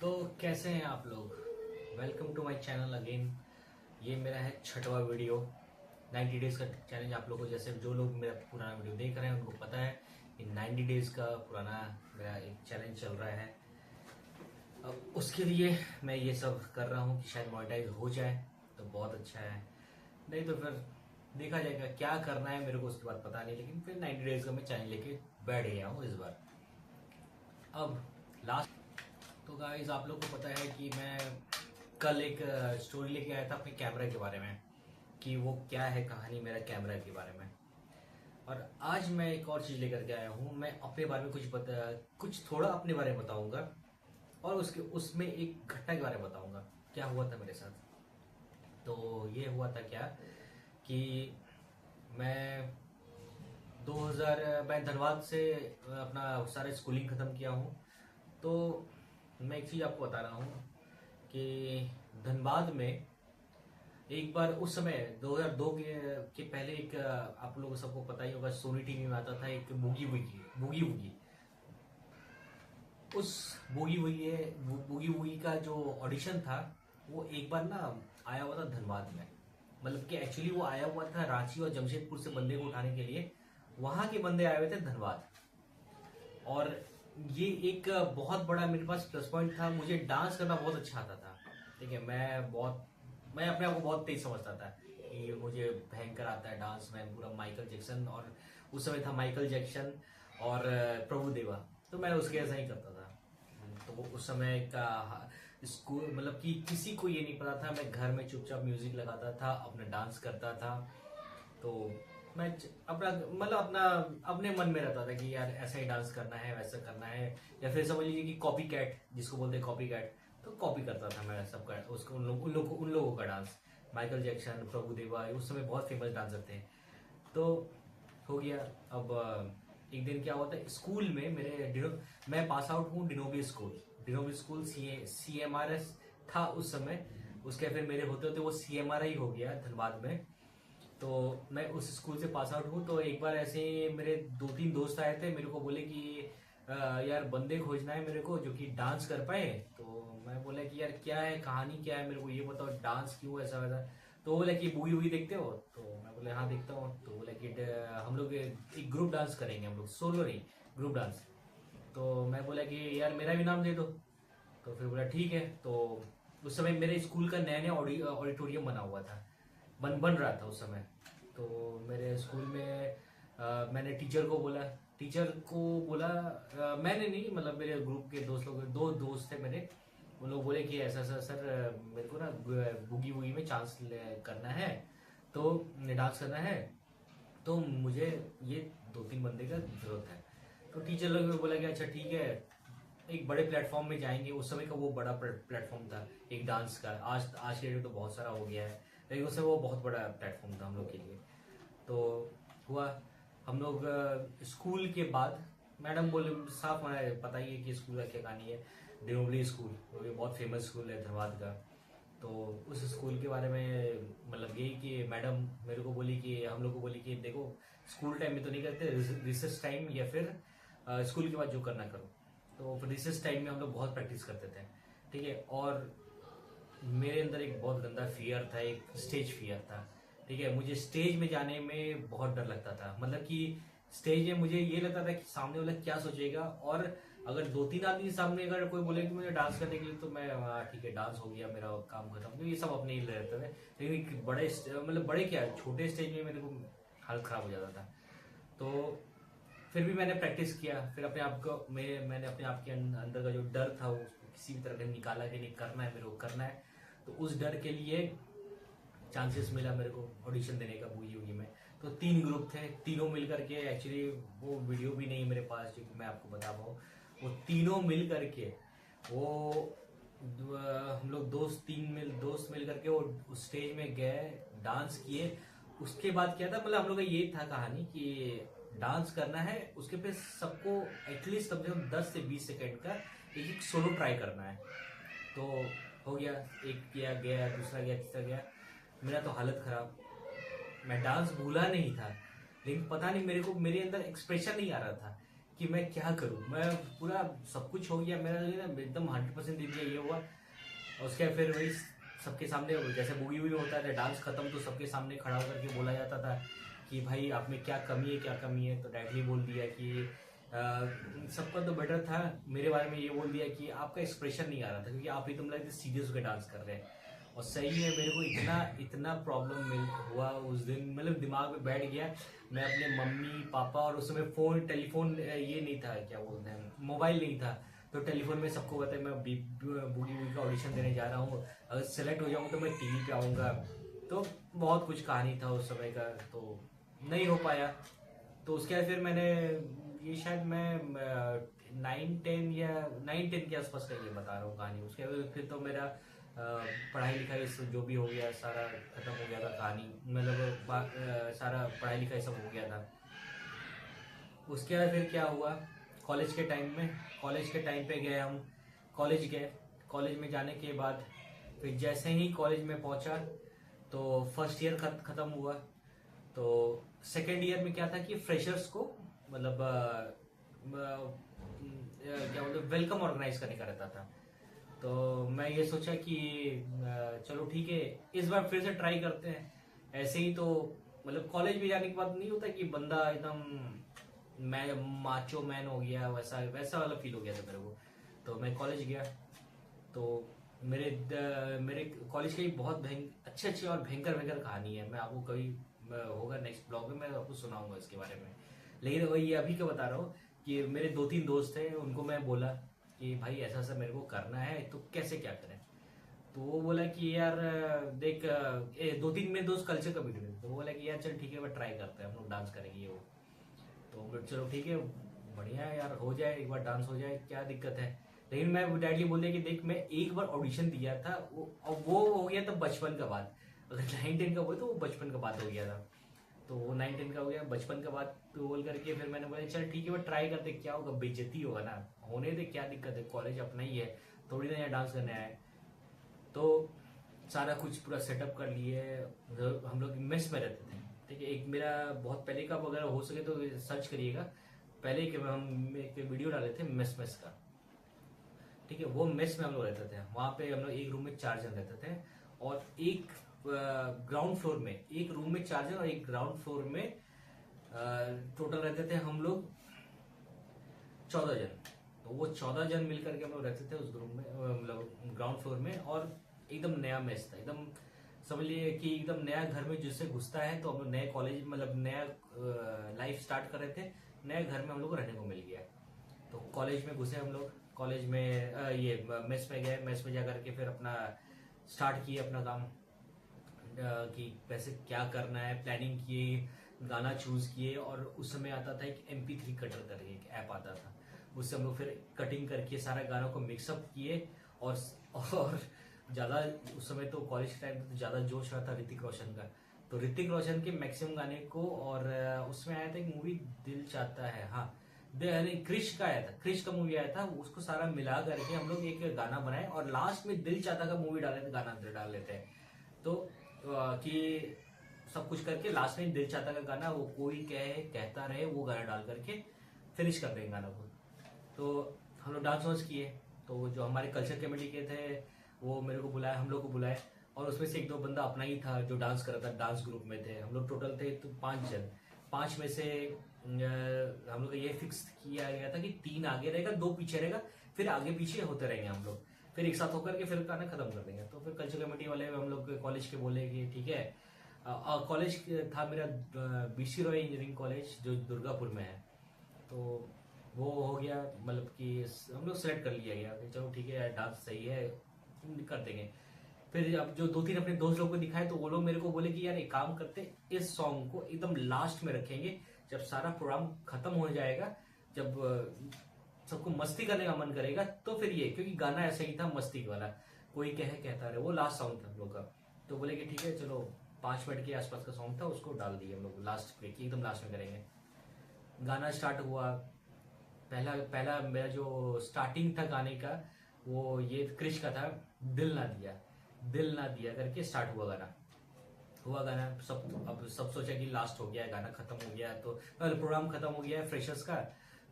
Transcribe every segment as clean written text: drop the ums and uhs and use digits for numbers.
तो कैसे हैं आप लोग। Welcome to my channel again. ये मेरा है छठवां वीडियो 90 डेज का चैलेंज। आप लोगों को जैसे जो लोग मेरा पुराना वीडियो देख रहे हैं उनको पता है कि 90 डेज का पुराना मेरा एक चैलेंज चल रहा है। अब उसके लिए मैं ये सब कर रहा हूँ कि शायद मोनेटाइज हो जाए तो बहुत अच्छा है, नहीं तो फिर देखा जाएगा क्या करना है। मेरे को उसके बाद पता नहीं, लेकिन फिर 90 डेज का मैं चैलेंज लेके बैठ गया हूँ इस बार। अब लास्ट तो गाइस आप लोग को पता है कि मैं कल एक स्टोरी लेके आया था अपने कैमरा के बारे में कि वो क्या है कहानी मेरा कैमरा के बारे में। और आज मैं एक और चीज़ लेकर के आया हूँ। मैं अपने बारे में कुछ थोड़ा अपने बारे में बताऊंगा और उसके उसमें एक घटना के बारे में बताऊंगा क्या हुआ था मेरे साथ। तो ये हुआ था क्या कि मैं 2000 मैं धनबाद से अपना सारा स्कूलिंग ख़त्म किया हूँ। तो मैं एक चीज़ आपको बता रहा हूँ कि धनबाद में एक बार उस समय 2002 के पहले एक आप लोगों को सबको पता ही होगा, सोनी टीवी में आता था एक बूगी वूगी बूगी वूगी। उस बूगी वूगी का जो ऑडिशन था वो एक बार ना आया हुआ था धनबाद में। मतलब कि एक्चुअली वो आया हुआ था रांची और जमशेदपुर से बंदे को उठाने के लिए। वहां के बंदे आए हुए थे धनबाद। और ये एक बहुत बड़ा मेरे पास प्लस पॉइंट था। मुझे डांस करना बहुत अच्छा आता था। ठीक है, मैं अपने आप को बहुत तेज समझता था कि मुझे भयंकर आता है डांस में पूरा माइकल जैक्सन। और उस समय था माइकल जैक्सन और प्रभु देवा, तो मैं उसके ऐसा ही करता था। तो उस समय का स्कूल मतलब कि किसी को ये नहीं पता था। मैं घर में चुपचाप म्यूजिक लगाता था, अपना डांस करता था। तो मैं अपना मतलब अपना अपने मन में रहता था कि यार ऐसा ही डांस करना है, वैसा करना है। या फिर समझ लीजिए कि कॉपी कैट जिसको बोलते हैं कॉपी कैट, तो कॉपी करता था मैं सबका उसको उन लोगों का डांस। माइकल जैक्सन, प्रभु देवा उस समय बहुत फेमस डांसर थे। तो हो गया। अब एक दिन क्या होता है स्कूल में मैं पास आउट हूँ डिनोबी स्कूल CMRS था उस समय। उसके फिर मेरे होते होते वो CMRI हो गया धनबाद में। तो मैं उस स्कूल से पास आउट हूँ। तो एक बार ऐसे ही मेरे 2-3 दोस्त आए थे, मेरे को बोले कि यार बंदे खोजना है मेरे को जो कि डांस कर पाए। तो मैं बोला कि यार क्या है कहानी, क्या है मेरे को ये बताओ, डांस क्यों ऐसा वैसा। तो वो बोला कि मूवी वूवी देखते हो। तो मैं बोले हाँ देखता हूँ। तो बोला कि हम लोग एक ग्रुप डांस करेंगे, हम लोग सोलो नहीं ग्रुप डांस। तो मैं बोला कि यार मेरा भी नाम दे दो। तो फिर बोला ठीक है। तो उस समय मेरे स्कूल का नया नया ऑडिटोरियम बना हुआ था, बन रहा था उस समय। तो मेरे स्कूल में मैंने टीचर को बोला मैंने नहीं, मतलब मेरे ग्रुप के दोस्त लोग, 2 दोस्त थे मेरे। उन लोग बोले कि ऐसा ऐसा सर मेरे को ना बुगी वुगी में चांस करना है, तो डांस करना है, तो मुझे ये 2-3 बंदे का जरूरत है। तो टीचर लोग ने बोला कि अच्छा ठीक है, एक बड़े प्लेटफॉर्म में जाएंगे। उस समय का वो बड़ा प्लेटफॉर्म था एक डांस का। आज के डेट तो बहुत सारा हो गया है, लेकिन उस समय वो बहुत बड़ा प्लेटफॉर्म था हम लोग के लिए। तो हुआ हम लोग स्कूल के बाद मैडम बोले साफ मना पता ही है कि स्कूल का क्या कहानी है। डिनोबली स्कूल वो भी बहुत फेमस स्कूल है धनबाद का। तो उस स्कूल के बारे में मतलब यही कि मैडम मेरे को बोली कि हम लोग को बोली कि देखो स्कूल टाइम में तो नहीं करते, रिसेस टाइम या फिर स्कूल के बाद जो करना करो। तो फिर रिसेस टाइम में हम लोग बहुत प्रैक्टिस करते थे। ठीक है, और मेरे अंदर एक बहुत गंदा फियर था, एक स्टेज फियर था। ठीक है, मुझे स्टेज में जाने में बहुत डर लगता था। मतलब कि स्टेज में मुझे ये लगता था कि सामने वाला क्या सोचेगा। और अगर 2-3 आदमी सामने अगर कोई बोले कि मुझे डांस करने के लिए, तो मैं ठीक है डांस हो गया मेरा काम खत्म। तो ये सब अपने ही रहते थे। लेकिन मतलब बड़े क्या छोटे स्टेज में मेरे को हालत खराब हो जाता था। तो फिर भी मैंने प्रैक्टिस किया। फिर अपने आप को मैंने अपने आप के अंदर का जो डर था वो किसी भी तरह का निकाला कि नहीं करना है मेरे को करना है। तो उस डर के लिए चांसेस मिला मेरे को ऑडिशन देने का बूगी वूगी में। तो 3 ग्रुप थे, तीनों मिल करके एक्चुअली वो वीडियो भी नहीं है मेरे पास जो कि मैं आपको बता पाऊँ। वो तीनों मिल करके वो हम लोग दोस्त मिल करके वो स्टेज में गए, डांस किए। उसके बाद क्या था मतलब हम लोग का ये था कहानी कि डांस करना है, उसके पे सबको एटलीस्ट कम से कम 10 से 20 सेकेंड का एक एक सोलो ट्राई करना है। तो हो गया, एक किया गया, दूसरा गया, तीसरा गया। मेरा तो हालत खराब, मैं डांस भूला नहीं था, लेकिन पता नहीं मेरे को मेरे अंदर एक्सप्रेशन नहीं आ रहा था कि मैं क्या करूं। मैं पूरा सब कुछ हो गया मेरा, जो है ना एकदम 100% दे दिया, ये हुआ। और उसके बाद फिर वही सबके सामने जैसे बूगी वूगी होता था, डांस खत्म तो सबके सामने खड़ा होकर के बोला जाता था कि भाई आप में क्या कमी है, क्या कमी है। तो डायरेक्टली बोल दिया कि सबका तो बेटर था, मेरे बारे में ये बोल दिया कि आपका एक्सप्रेशन नहीं आ रहा था, क्योंकि आप एकदम लगते सीरियस होकर डांस कर रहे हैं। और सही में मेरे को इतना इतना प्रॉब्लम हुआ उस दिन, मतलब दिमाग में बैठ गया। मैं अपने मम्मी पापा, और उस समय फोन टेलीफोन ये नहीं था, क्या बोलते हैं, मोबाइल नहीं था। तो टेलीफोन में सबको पता है मैं बूगी वूगी का ऑडिशन देने जा रहा हूँ, अगर सेलेक्ट हो जाऊँ तो मैं टीवी पे आऊँगा। तो बहुत कुछ कहानी था उस समय का, तो नहीं हो पाया। तो उसके बाद फिर मैंने, ये शायद मैं 9-10 या 9-10 के आसपास का ये बता रहा हूँ कहानी। उसके बाद फिर तो मेरा पढ़ाई लिखाई जो भी हो गया सारा खत्म हो गया था कहानी, मतलब सारा पढ़ाई लिखाई सब हो गया था। उसके बाद फिर क्या हुआ, कॉलेज के टाइम में, कॉलेज के टाइम पे गए हम, कॉलेज गए। कॉलेज में जाने के बाद फिर जैसे ही कॉलेज में पहुंचा तो फर्स्ट ईयर खत्म हुआ। तो सेकेंड ईयर में क्या था कि फ्रेशर्स को मतलब क्या बोलते, वेलकम ऑर्गेनाइज करने का रहता था। तो मैं ये सोचा कि चलो ठीक है, इस बार फिर से ट्राई करते हैं। ऐसे ही तो मतलब कॉलेज में जाने के बाद नहीं होता कि बंदा एकदम मैं माचो मैन हो गया, वैसा वैसा वाला फील हो गया था मेरे को। तो मैं कॉलेज गया। तो मेरे कॉलेज की बहुत अच्छी अच्छी और भयंकर भयंकर कहानी है। मैं आपको कभी होगा नेक्स्ट ब्लॉग में मैं आपको सुनाऊंगा इसके बारे में। लेकिन वही ये अभी क्या बता रहा हूँ कि मेरे 2-3 दोस्त थे, उनको मैं बोला कि भाई ऐसा ऐसा मेरे को करना है, तो कैसे क्या करें। तो वो बोला कि यार देख 2-3 मेरे दोस्त कल्चर का वीडियो थे, तो वो बोला कि यार चल ठीक है, मैं ट्राई करते हैं, हम लोग डांस करेंगे ये वो। तो फिर चलो ठीक है, बढ़िया है यार, हो जाए एक बार, डांस हो जाए, क्या दिक्कत है। लेकिन मैं डायरेक्टली बोल दिया कि देख मैं एक बार ऑडिशन दिया था, वो हो गया था बचपन का बात। अगर 9-10 का हो तो वो बचपन का बात हो गया था। तो वो 9-10 का हो गया, बचपन का बात तो बोल करके फिर मैंने बोला चल ठीक है, वो ट्राई करते, क्या होगा, बेइज्जती होगा ना, होने दे, क्या दिक्कत है, कॉलेज अपना ही है, थोड़ी ना यहाँ डांस करने आए। तो सारा कुछ पूरा सेटअप कर लिए। हम लोग मेस में रहते थे, ठीक है। एक मेरा बहुत पहले का, अगर हो सके तो सर्च करिएगा, पहले के हम एक वीडियो डाले थे मेस मेस का, ठीक है। वो मेस में हम लोग रहते थे, वहां पे हम लोग एक रूम में 4 जन रहते थे। और एक ग्राउंड फ्लोर में, एक रूम में 4 जन, और एक ग्राउंड फ्लोर में टोटल रहते थे हम लोग 14 जन। तो वो 14 जन मिलकर के हम लोग रहते थे उस ग्रुप में, मतलब ग्राउंड फ्लोर में। और एकदम नया मेस था, एकदम समझ लिए कि एकदम नया घर में जिससे घुसता है, तो हम लोग नए कॉलेज, मतलब नया लाइफ स्टार्ट कर रहे थे, नए घर में हम लोग को रहने को मिल गया। तो कॉलेज में घुसे हम लोग, कॉलेज में ये मेस में गए, मेस में जाकर के फिर अपना स्टार्ट किए अपना काम, कि कैसे क्या करना है, प्लानिंग किए, गाना चूज किए। और उस समय आता था एक MP3 कटर करके एक ऐप आता था, उससे हम लोग फिर कटिंग करके सारा गानों को मिक्सअप किए। और ज्यादा उस समय तो कॉलेज टाइम तो ज्यादा जोश रहा था ऋतिक रोशन का। तो ऋतिक रोशन के मैक्सिमम गाने को, और उसमें आया था एक मूवी दिल चाहता है, हाँ, क्रिश का आया था, क्रिश का मूवी आया था, उसको सारा मिला करके हम लोग एक गाना बनाए, और लास्ट में दिल चाहता का मूवी डाले थे, गाना डाल लेते हैं। तो कि सब कुछ करके लास्ट में दिल चाहता का गाना, वो कोई कहता रहे, वो गाना डाल करके फिनिश कर देंगे गाना को। तो हम लोग डांस वांस किए। तो जो हमारे कल्चर कमेटी के थे वो मेरे को बुलाए, हम लोग को बुलाए। और उसमें से 1-2 बंदा अपना ही था जो डांस कर रहा था, डांस ग्रुप में थे हम लोग, टोटल थे तो 5 जन। 5 में से हम लोग का ये फिक्स किया गया था कि 3 आगे रहेगा, 2 पीछे रहेगा, फिर आगे पीछे होते रहेंगे हम लोग, फिर एक साथ होकर के फिर गाना खत्म कर देंगे। तो फिर कल्चर कमेटी वाले हम लोग कॉलेज के बोले कि ठीक है। कॉलेज था मेरा BC रॉय इंजीनियरिंग कॉलेज, जो दुर्गापुर में है। तो वो हो गया, मतलब कि हम लोग सेलेक्ट कर लिया गया कि चलो ठीक है, डांस सही है, कर देंगे। फिर अब जो 2-3 अपने दोस्त लोग को दिखाए, तो वो लोग मेरे को बोले कि यार एक काम करते, इस सॉन्ग को एकदम लास्ट में रखेंगे, जब सारा प्रोग्राम खत्म हो जाएगा, जब सबको मस्ती करने का मन करेगा, तो फिर ये, क्योंकि गाना ऐसा ही था मस्ती वाला, कोई कहता रहे, वो लास्ट सॉन्ग था हम लोग का। तो बोले कि ठीक है चलो, 5 मिनट के आसपास का सॉन्ग था, उसको डाल दिए हम लोग लास्ट पे, कि एकदम लास्ट में करेंगे। गाना स्टार्ट हुआ। पहला पहला मेरा जो स्टार्टिंग था गाने का, वो ये क्रिश का था, दिल ना दिया, दिल ना दिया करके स्टार्ट हुआ गाना। सब अब सब सोचा कि लास्ट हो गया है, गाना खत्म हो गया, तो प्रोग्राम खत्म हो गया है फ्रेशर्स का।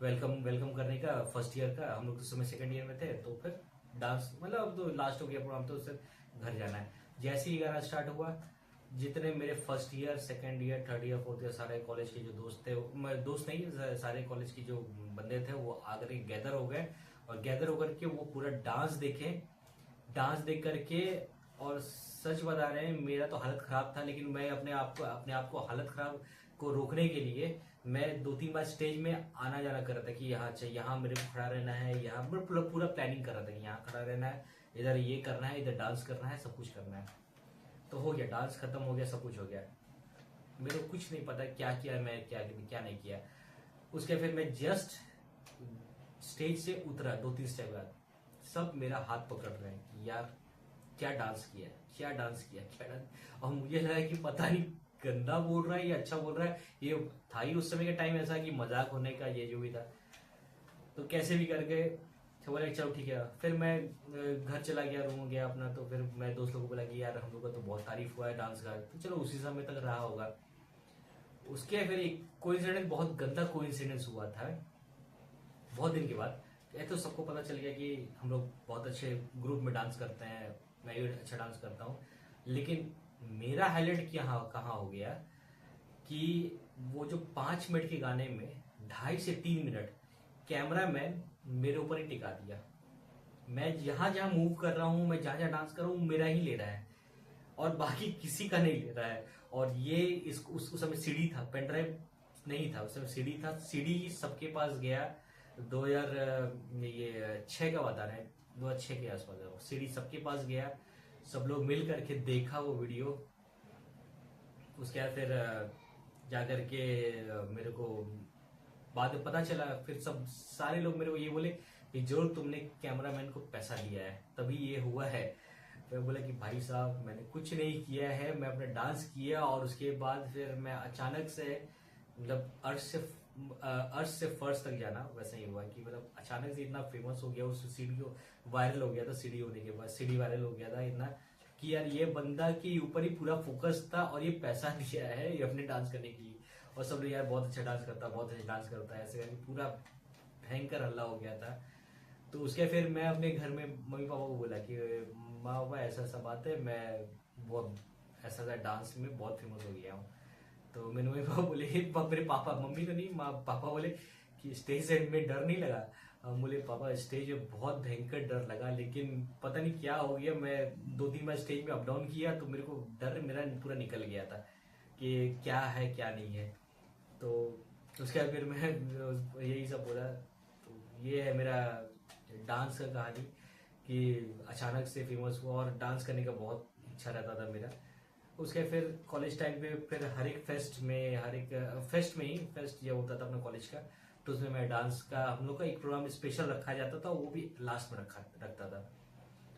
वेलकम वेलकम करने का फर्स्ट ईयर का। हम लोग उस समय सेकंड ईयर में थे, तो फिर डांस मतलब अब तो लास्ट हो गया प्रोग्राम, तो सिर्फ घर जाना है। जैसे ही गाना स्टार्ट हुआ, जितने मेरे first year, second year, third year, fourth year सारे कॉलेज के जो दोस्त थे, दोस्त नहीं, सारे कॉलेज के जो बंदे थे वो आकर गैदर हो गए, और गैदर होकर के वो पूरा डांस देखे। डांस देख करके, और सच बता रहे हैं, मेरा तो हालत खराब था, लेकिन मैं अपने आप को हालत खराब को रोकने के लिए मैं 2-3 बार स्टेज में आना जाना कर रहा था कि यहाँ चाहिए, यहाँ मेरे को खड़ा रहना है, यहाँ पूरा प्लानिंग कर रहा था कि यहाँ खड़ा रहना है, इधर ये करना है, इधर डांस करना है, सब कुछ करना है। तो हो गया, डांस खत्म हो गया, सब कुछ हो गया। मेरे को कुछ नहीं पता क्या किया मैं, क्या नहीं किया। उसके फिर मैं जस्ट स्टेज से उतरा 2-3 स्टेप बाद, सब मेरा हाथ पकड़ रहे हैं कि यार क्या डांस किया, क्या डांस किया, क्या डांस। और मुझे लगा कि पता नहीं गंदा बोल रहा है या अच्छा बोल रहा है। ये था ही उस समय का टाइम ऐसा कि मजाक होने का, ये जो भी था। तो कैसे भी करके बोला चलो ठीक है। फिर मैं घर चला गया, रूम गया अपना। तो फिर मैं दोस्त लोगों को बोला कि यार हम लोग का तो बहुत तारीफ हुआ है डांस का, तो चलो उसी समय तक रहा होगा। उसके फिर एक कोइंसिडेंस, बहुत गंदा कोइंसिडेंस हुआ था बहुत दिन के बाद। ये तो सबको पता चल गया कि हम लोग बहुत अच्छे ग्रुप में डांस करते हैं, मैं भी अच्छा डांस करता हूँ। लेकिन मेरा हाईलाइट कहाँ हो गया कि वो जो 5 मिनट के गाने में 2.5 से 3 मिनट कैमरा मैन मेरे ऊपर ही टिका दिया। मैं जहां जहां मूव कर रहा हूँ, मैं जहां जहां डांस कर रहा हूँ, मेरा ही ले रहा है, और बाकी किसी का नहीं ले रहा है। और ये उस समय सीडी था, पेन ड्राइव नहीं था, उस समय सीडी था। सीडी सबके पास गया। 2006 का बता रहे हैं, 2006 के आसपास सीडी सबके पास गया। सब लोग मिल करके देखा वो वीडियो। उसके बाद फिर जाकर के मेरे को बाद में पता चला, फिर सब सारे लोग मेरे को ये बोले कि जो तुमने कैमरामैन को पैसा दिया है तभी ये हुआ है। मैं बोला कि भाई साहब मैंने कुछ नहीं किया है, मैं अपना डांस किया। और उसके बाद फिर मैं अचानक से, मतलब अर्श से फर्श तक जाना वैसा ही हुआ कि मतलब अचानक से इतना फेमस हो गया, उस सीडी को वायरल हो गया था। सीडी होने के बाद सीडी वायरल हो गया था इतना कि यार ये बंदा के ऊपर ही पूरा फोकस था, और ये पैसा दिया है ये अपने डांस करने के लिए। और सब लोग यार बहुत अच्छा डांस करता है, बहुत अच्छा डांस करता है, ऐसे करके पूरा भयंकर हल्ला हो गया था। तो उसके फिर मैं अपने घर में मम्मी पापा को बोला कि माँ पापा ऐसा ऐसा बात है, मैं बहुत ऐसा ऐसा डांस में बहुत फेमस हो गया हूँ। तो मेरे मम्मी पापा बोले, मेरे पापा, मम्मी तो नहीं, माँ पापा बोले कि स्टेज से में डर नहीं लगा। बोले पापा स्टेज में बहुत भयंकर डर लगा, लेकिन पता नहीं क्या हो गया, मैं 2-3 बार स्टेज में अप डाउन किया तो मेरे को डर मेरा पूरा निकल गया था कि क्या है क्या नहीं है। तो उसके बाद फिर मैं यही सब बोला। तो ये है मेरा डांस का कहानी कि अचानक से फेमस हुआ, और डांस करने का बहुत इच्छा रहता था मेरा। उसके फिर कॉलेज टाइम पे फिर हर एक फेस्ट में फेस्ट ये होता था अपना कॉलेज का, तो उसमें मैं डांस का, हम लोग का एक प्रोग्राम स्पेशल रखा जाता था, वो भी लास्ट में रखता था।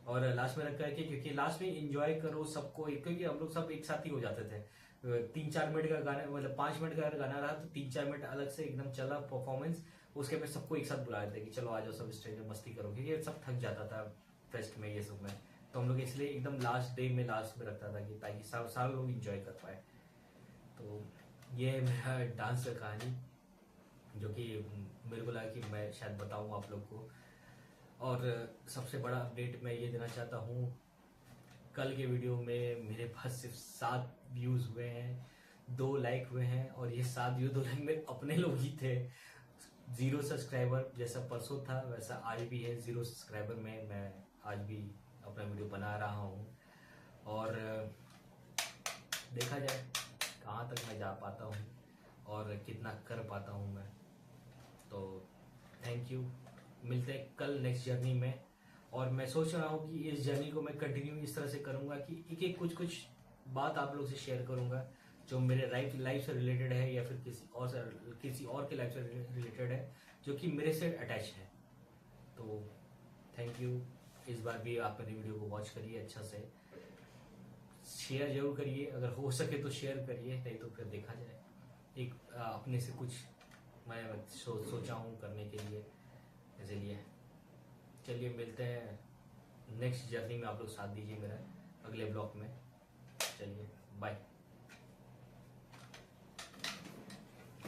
और लास्ट में रख करके, क्योंकि लास्ट में एंजॉय करो सबको, क्योंकि हम लोग सब एक साथ ही हो जाते थे। 3-4 मिनट का गाना, मतलब 5 मिनट का अगर गाना रहा तो 3-4 मिनट अलग से एकदम चला परफॉर्मेंस। उसके बाद सबको एक साथ बुला देते कि चलो आ जाओ सब स्टेज में मस्ती करो, क्योंकि सब थक जाता था फेस्ट में ये सब में। तो हम लोग इसलिए एकदम लास्ट डे में लास्ट में रखता था कि ताकि सारे लोग इंजॉय कर पाए। तो ये है मेरा डांस का कहानी, जो कि मेरे को लगा कि मैं शायद बताऊँ आप लोग को। और सबसे बड़ा अपडेट मैं ये देना चाहता हूँ, कल के वीडियो में मेरे पास सिर्फ 7 व्यूज हुए हैं, 2 लाइक हुए हैं, और ये 7 व्यू 2 लाइक मेरे अपने लोग ही थे। 0 सब्सक्राइबर जैसा परसों था वैसा आज भी है, 0 सब्सक्राइबर में मैं आज भी अपना वीडियो बना रहा हूँ। और देखा जाए कहाँ तक मैं जा पाता हूँ और कितना कर पाता हूँ मैं। तो थैंक यू, मिलते हैं कल नेक्स्ट जर्नी में। और मैं सोच रहा हूँ कि इस जर्नी को मैं कंटिन्यू इस तरह से करूँगा कि एक कुछ बात आप लोग से शेयर करूँगा जो मेरे लाइफ से रिलेटेड है, या फिर किसी और के लाइफ से रिलेटेड है, जो कि मेरे से अटैच है। तो थैंक यू। इस बार भी आप मेरी वीडियो को वॉच करिए, अच्छा से शेयर जरूर करिए, अगर हो सके तो शेयर करिए, नहीं तो फिर देखा जाए। एक अपने से कुछ मैं सोचा हूँ करने के लिए, इसलिए चलिए मिलते हैं नेक्स्ट जर्नी में। आप लोग साथ दीजिए मेरा अगले ब्लॉग में। चलिए बाय।